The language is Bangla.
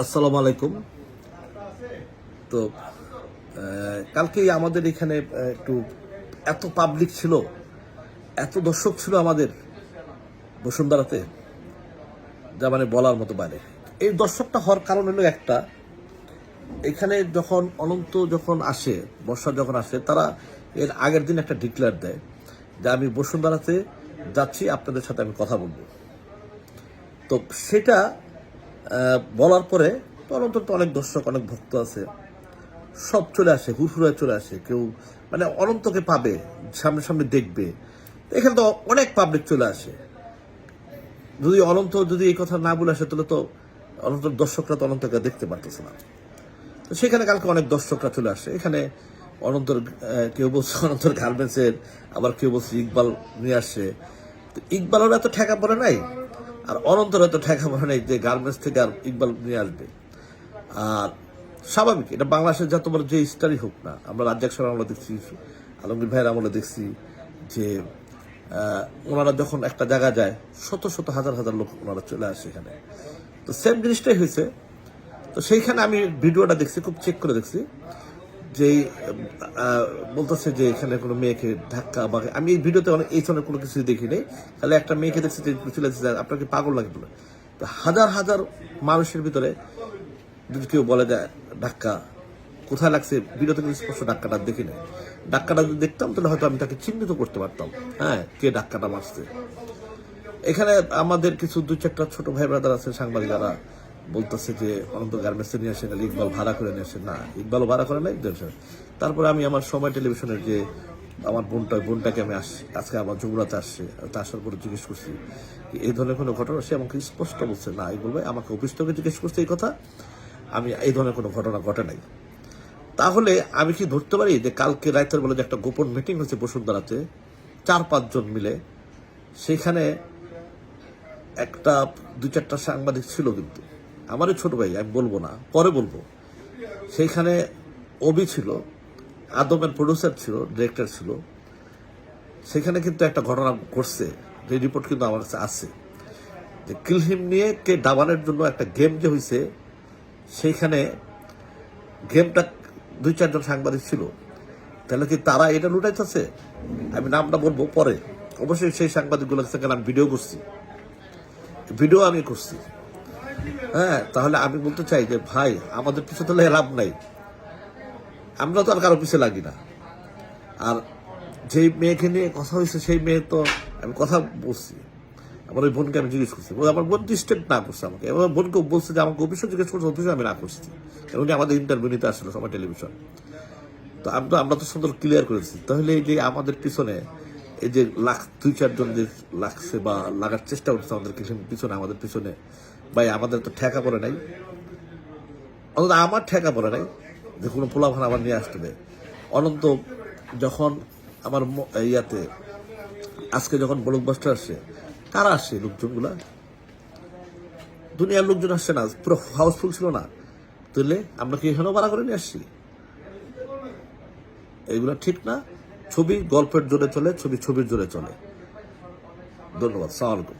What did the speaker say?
আসসালামু আলাইকুম। তো কালকেই আমাদের এখানে একটু এত পাবলিক ছিল, এত দর্শক ছিল আমাদের বসুন্ধরাতে, যা মানে বলার মতো বাইরে। এই দর্শকটা হওয়ার কারণ হলো একটা, এখানে যখন অনন্ত যখন আসে, বর্ষা যখন আসে, তারা এর আগের দিন একটা ডিক্লেয়ার দেয় যে আমি বসুন্ধরাতে যাচ্ছি, আপনাদের সাথে আমি কথা বলবো। তো সেটা বলার পরে অনন্ত তো অনেক দর্শক, অনেক ভক্ত আছে, সব চলে আসে, হুড়হুড়ে চলে আসে। কেউ মানে অনন্তকে পাবে, সামনে সামনে দেখবে। এখানে তো অনেক পাবলিক চলে আসে। যদি অনন্ত যদি এই কথা না বলে আসে, তাহলে তো অনন্তর দর্শকরা তো অনন্তকে দেখতে পারতেছে না। তো সেখানে কালকে অনেক দর্শকরা চলে আসে এখানে। অনন্তর কেউ বলছে অনন্তর গার্মেন্টসের, আবার কেউ বলছে ইকবাল নিয়ে আসছে। তো ইকবালের এত ঠেকা পড়ে নাই, আর অনন্তর এত ঠেকা পড়ে নাই যে গার্মেন্টস থেকে আর ইকবাল নিয়ে আসবে। আর স্বাভাবিক, এটা বাংলাদেশের যত বড় যে স্টারই হোক না, আমরা রাজ্জাক স্যার আমরা দেখছি, আলমগীর ভাইয়ের আমরা দেখছি যে ওনারা যখন একটা জায়গা যায়, শত শত হাজার হাজার লোক ওনারা চলে আসে এখানে। তো সেম জিনিসটাই হয়েছে। তো সেইখানে আমি ভিডিওটা দেখছি, খুব চেক করে দেখছি, যে বলতেছে যে এখানে কোনো মেয়েকে ধাক্কা বা, আমি এই ভিডিওতে অনেক এই ধরনের কোনো কিছু দেখি নেই, খালি একটা মেয়েকে দেখছি যে চলে যাচ্ছে, আপনাকে পাগল লাগে বলে। তো হাজার হাজার মানুষের ভিতরে যদি কেউ বলে যায় ধাক্কা কোথায় লাগছে, ভিডিওতে কিন্তু স্পষ্ট ধাক্কাটা দেখি নাই। ধাক্কাটা যদি দেখতাম তাহলে হয়তো আমি তাকে চিহ্নিত করতে পারতাম, হ্যাঁ, কে ধাক্কাটা মারছে। এখানে আমাদের কিছু দুই চারটা ছোট ভাই ব্রাদার আছে সাংবাদিক, যারা বলতেছে যে অনন্ত গার্মেন্টসে নিয়ে আসেন, ইকবাল ভাড়া করে নিয়ে আসেন। না, ইকবালও ভাড়া করে নাই। তারপরে আমি আমার সময় টেলিভিশনের যে আমার বোনটাকে আমি আজকে আমার যমুনাতে আসছে, তা আসার পরে জিজ্ঞেস করছি এই ধরনের কোনো ঘটনা, সে আমাকে স্পষ্ট বলছে না, ইকবাল ভাই আমাকে অফিস থেকে জিজ্ঞেস করছে এই কথা, আমি এই ধরনের কোনো ঘটনা ঘটে নাই। তাহলে আমি কি ধরতে পারি যে কালকে রাতের বেলা যে একটা গোপন মিটিং হয়েছে বসুন্ধরাতে 4-5 জন মিলে, সেখানে একটা দুই চারটা সাংবাদিক ছিল, কিন্তু আমারই ছোট ভাই, আমি বলবো না, পরে বলবো। সেইখানে অবি ছিল, আদমের প্রডিউসার ছিল, ডিরেক্টর ছিল। সেখানে কিন্তু একটা ঘটনা ঘটছে, যে রিপোর্ট কিন্তু আমার কাছে আছে, যে কিলহিম নিয়ে কে দাবানের জন্য একটা গেম যে হয়েছে, সেইখানে গেমটা 2-4 জন সাংবাদিক ছিল। তাহলে কি তারা এটা লুটাইতেছে? আমি নামটা বলবো পরে। অবশ্যই সেই সাংবাদিকগুলো থেকে আমি ভিডিও আমি করছি। হ্যাঁ, তাহলে আমি বলতে চাই যে ভাই, আমাদের পিছনে তাহলে লাভ নাই, আমরা তো আর কারো পিছিয়ে লাগি না। আর যেই মেয়েকে নিয়ে কথা হয়েছে, সেই মেয়ে তো আমি কথা বলছি, আমার ওই বোনকে আমি জিজ্ঞেস করছি, আমার বোন ডিস্টেন্ট না করছে আমাকে, আমার বোনকে বলছে যে আমাকে অফিসে জিজ্ঞেস করছে, অফিসে আমি না করছি, কারণ উনি আমাদের ইন্টারভিউ নিতে আসছিল সবাই টেলিভিশন। তো আমরা তো সুন্দর ক্লিয়ার করেছি। তাহলে এই যে আমাদের পিছনে এই যে 2-4 জন যে লাগছে বা লাগার চেষ্টা করছে আমাদের পিছনে, আমাদের পিছনে, ভাই আমাদের তো ঠেকা পড়ে নাই, অন্তত আমার ঠেকা পড়ে নাই যে কোনো পোলাভান আবার নিয়ে আসতে দেয়। অনন্ত যখন আমার ইয়াতে আজকে যখন ব্লকবাস্টার আসছে, কারা আসছে লোকজনগুলা? দুনিয়ার লোকজন আসছে না, পুরো হাউসফুল ছিল না? তাহলে আমরা কি এখানেও ভাড়া করে নিয়ে আসছি? এগুলো ঠিক না। ছবি গল্পের জোরে চলে, ছবির জোরে চলে। ধন্যবাদ, সালাম আলাইকুম।